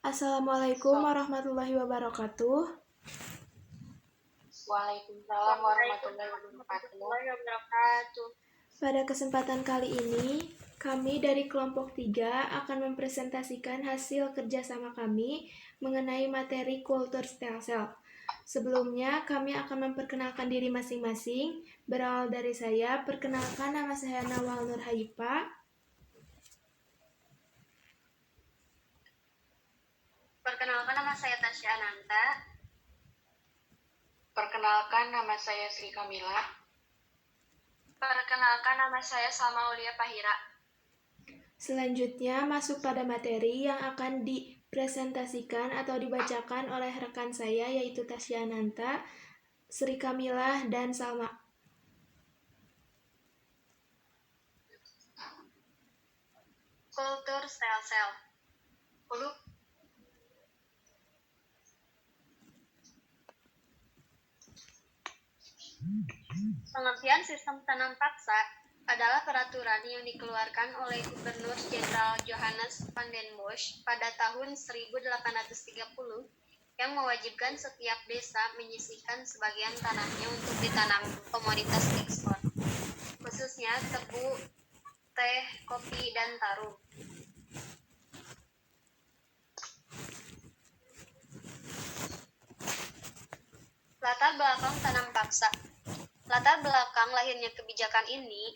Assalamualaikum warahmatullahi wabarakatuh. Waalaikumsalam warahmatullahi wabarakatuh. Pada kesempatan kali ini, kami dari kelompok 3 akan mempresentasikan hasil kerjasama kami mengenai materi kultur stem cell. Sebelumnya, kami akan memperkenalkan diri masing-masing. Berawal dari saya, perkenalkan nama saya Nawal Nur Haifa. Perkenalkan, nama saya Tasya Ananta. Perkenalkan, nama saya Sri Kamila. Perkenalkan, nama saya Salma Aulia Pahira. Selanjutnya, masuk pada materi yang akan dipresentasikan atau dibacakan oleh rekan saya, yaitu Tasya Ananta, Sri Kamila, dan Salma. Kultur stem cell. Pengertian sistem tanam paksa adalah peraturan yang dikeluarkan oleh Gubernur Jenderal Johannes van den Bosch pada tahun 1830 yang mewajibkan setiap desa menyisihkan sebagian tanahnya untuk ditanam komoditas ekspor, khususnya tebu, teh, kopi, dan tarum. Latar belakang tanam paksa. Latar belakang lahirnya kebijakan ini,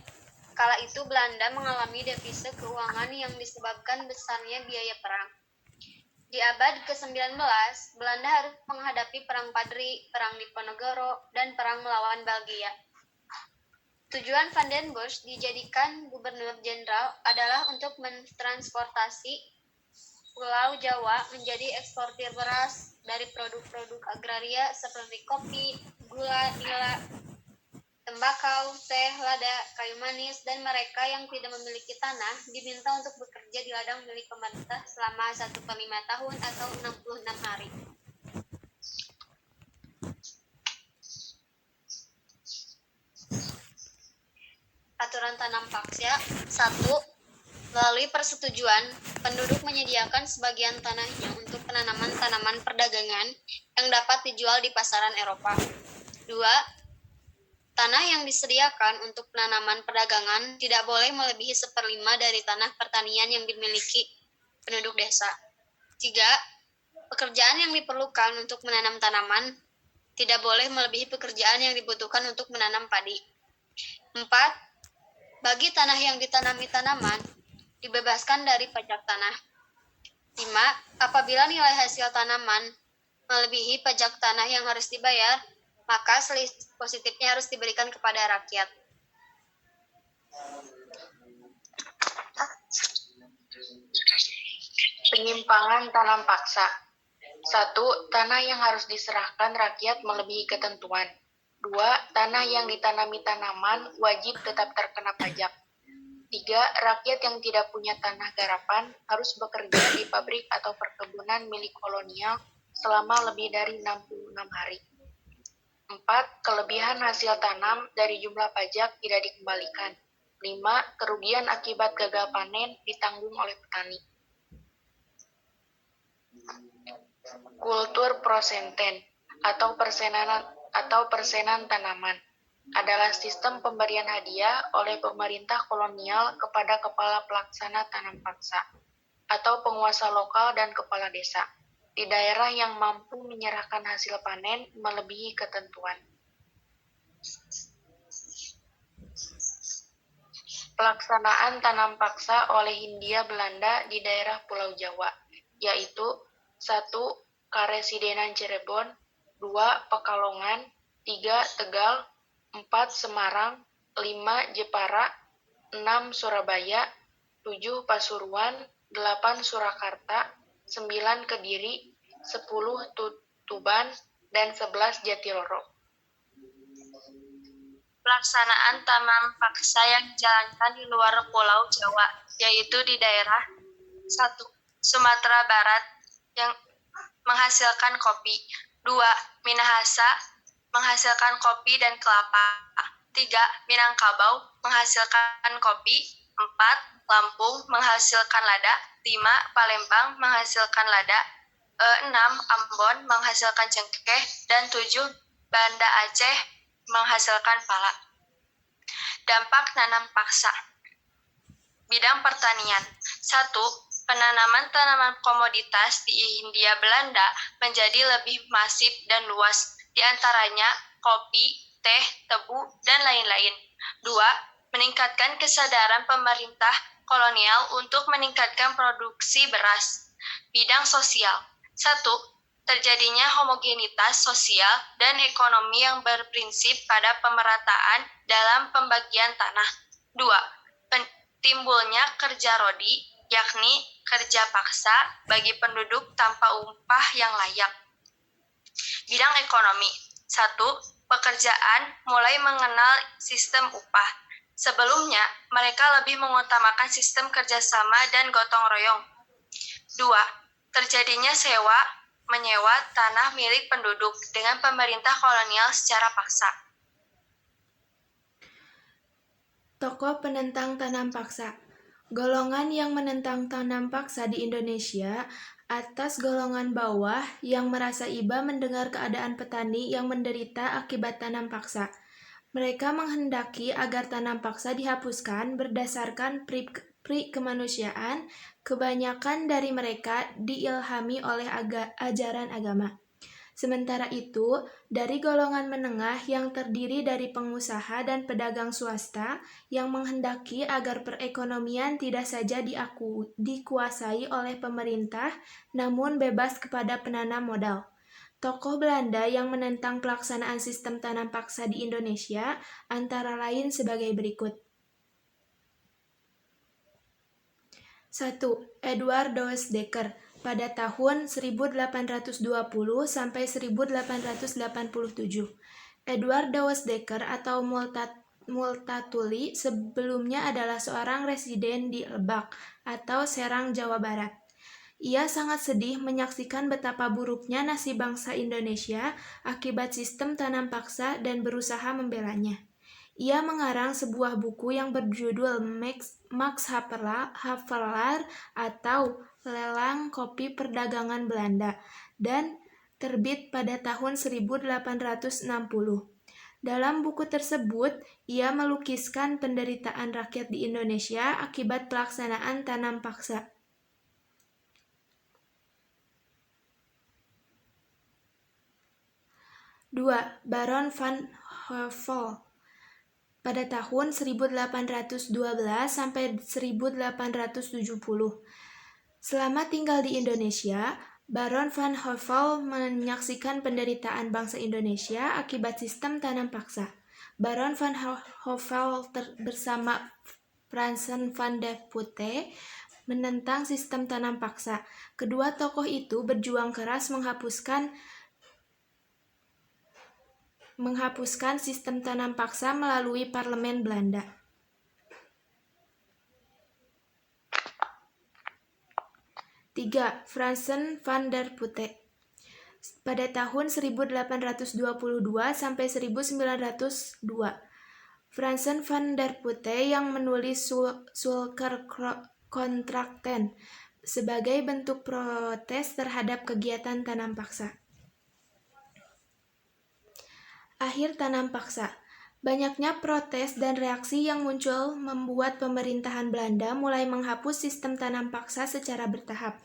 kala itu Belanda mengalami defisit keuangan yang disebabkan besarnya biaya perang. Di abad ke-19, Belanda harus menghadapi Perang Padri, Perang Diponegoro, dan Perang melawan Belgia. Tujuan Van den Bosch dijadikan Gubernur Jenderal adalah untuk mentransportasi Pulau Jawa menjadi eksportir beras dari produk-produk agraria seperti kopi, gula, nila, tembakau, teh, lada, kayu manis, dan mereka yang tidak memiliki tanah diminta untuk bekerja di ladang milik pemerintah selama 1/5 tahun atau 66 hari. Aturan tanam paksa. 1. Melalui persetujuan, penduduk menyediakan sebagian tanahnya untuk penanaman tanaman perdagangan yang dapat dijual di pasaran Eropa. 2. Tanah yang disediakan untuk penanaman perdagangan tidak boleh melebihi 1/5 dari tanah pertanian yang dimiliki penduduk desa. 3. Pekerjaan yang diperlukan untuk menanam tanaman tidak boleh melebihi pekerjaan yang dibutuhkan untuk menanam padi. 4. Bagi tanah yang ditanami tanaman, dibebaskan dari pajak tanah. 5. Apabila nilai hasil tanaman melebihi pajak tanah yang harus dibayar, maka selisih positifnya harus diberikan kepada rakyat. Penyimpangan tanam paksa. 1. Tanah yang harus diserahkan rakyat melebihi ketentuan. 2. Tanah yang ditanami tanaman wajib tetap terkena pajak. 3. Rakyat yang tidak punya tanah garapan harus bekerja di pabrik atau perkebunan milik kolonial selama lebih dari 66 hari. 4. Kelebihan hasil tanam dari jumlah pajak tidak dikembalikan. 5. Kerugian akibat gagal panen ditanggung oleh petani. Kultur prosenten atau persenan tanaman adalah sistem pemberian hadiah oleh pemerintah kolonial kepada kepala pelaksana tanam paksa atau penguasa lokal dan kepala desa di daerah yang mampu menyerahkan hasil panen melebihi ketentuan. Pelaksanaan tanam paksa oleh Hindia Belanda di daerah Pulau Jawa, yaitu 1. Karesidenan Cirebon, 2. Pekalongan, 3. Tegal, 4. Semarang, 5. Jepara, 6. Surabaya, 7. Pasuruan, 8. Surakarta, 9. Kediri, 10. Tuban, dan 11. Jatiloro. Pelaksanaan tanam paksa yang dijalankan di luar Pulau Jawa, yaitu di daerah 1. Sumatera Barat yang menghasilkan kopi, 2. Minahasa menghasilkan kopi dan kelapa, 3. Minangkabau menghasilkan kopi, 4. Lampung menghasilkan lada, 5. Palembang menghasilkan lada. 6. Ambon menghasilkan cengkeh. Dan 7. Banda Aceh menghasilkan pala. Dampak tanam paksa. Bidang pertanian. 1. Penanaman tanaman komoditas di Hindia Belanda menjadi lebih masif dan luas, di antaranya kopi, teh, tebu, dan lain-lain. 2. Meningkatkan kesadaran pemerintah kolonial untuk meningkatkan produksi beras. Bidang sosial. 1. Terjadinya homogenitas sosial dan ekonomi yang berprinsip pada pemerataan dalam pembagian tanah. 2. Timbulnya kerja rodi, yakni kerja paksa bagi penduduk tanpa upah yang layak. Bidang ekonomi. 1. Pekerjaan mulai mengenal sistem upah. Sebelumnya, mereka lebih mengutamakan sistem kerjasama dan gotong royong. 2. Terjadinya menyewa tanah milik penduduk dengan pemerintah kolonial secara paksa. Tokoh penentang tanam paksa. Golongan yang menentang tanam paksa di Indonesia atas golongan bawah yang merasa iba mendengar keadaan petani yang menderita akibat tanam paksa. Mereka menghendaki agar tanam paksa dihapuskan berdasarkan pri kemanusiaan. Kebanyakan dari mereka diilhami oleh ajaran agama. Sementara itu, dari golongan menengah yang terdiri dari pengusaha dan pedagang swasta yang menghendaki agar perekonomian tidak saja dikuasai oleh pemerintah, namun bebas kepada penanam modal. Tokoh Belanda yang menentang pelaksanaan sistem tanam paksa di Indonesia antara lain sebagai berikut. 1. Edward Douwes Dekker pada tahun 1820 sampai 1887. Edward Douwes Dekker atau Multatuli sebelumnya adalah seorang residen di Lebak atau Serang, Jawa Barat. Ia sangat sedih menyaksikan betapa buruknya nasib bangsa Indonesia akibat sistem tanam paksa dan berusaha membelanya. Ia mengarang sebuah buku yang berjudul Max Havelaar atau Lelang Kopi Perdagangan Belanda dan terbit pada tahun 1860. Dalam buku tersebut, ia melukiskan penderitaan rakyat di Indonesia akibat pelaksanaan tanam paksa. Dua, Baron van Hövell pada tahun 1812 sampai 1870. Selama tinggal di Indonesia, Baron van Hövell menyaksikan penderitaan bangsa Indonesia akibat sistem tanam paksa. Baron van Hövell bersama Fransen van der Putte menentang sistem tanam paksa. Kedua tokoh itu berjuang keras menghapuskan sistem tanam paksa melalui parlemen Belanda. Tiga, Fransen van der Putte pada tahun 1822 sampai 1902. Fransen van der Putte yang menulis Sulkerkontrakten sebagai bentuk protes terhadap kegiatan tanam paksa. Akhir tanam paksa. Banyaknya protes dan reaksi yang muncul membuat pemerintahan Belanda mulai menghapus sistem tanam paksa secara bertahap.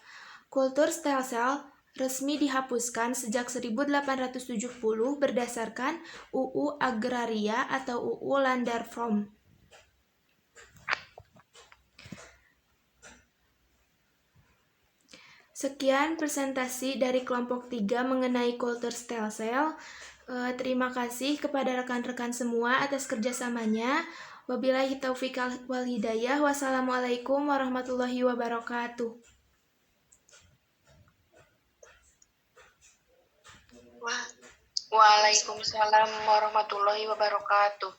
Kultur stelsel resmi dihapuskan sejak 1870 berdasarkan UU Agraria atau UU Landarbom. Sekian presentasi dari kelompok 3 mengenai kultur stelsel. Terima kasih kepada rekan-rekan semua atas kerjasamanya. Wabillahi taufiq wal hidayah. Wassalamualaikum warahmatullahi wabarakatuh. Waalaikumsalam warahmatullahi wabarakatuh.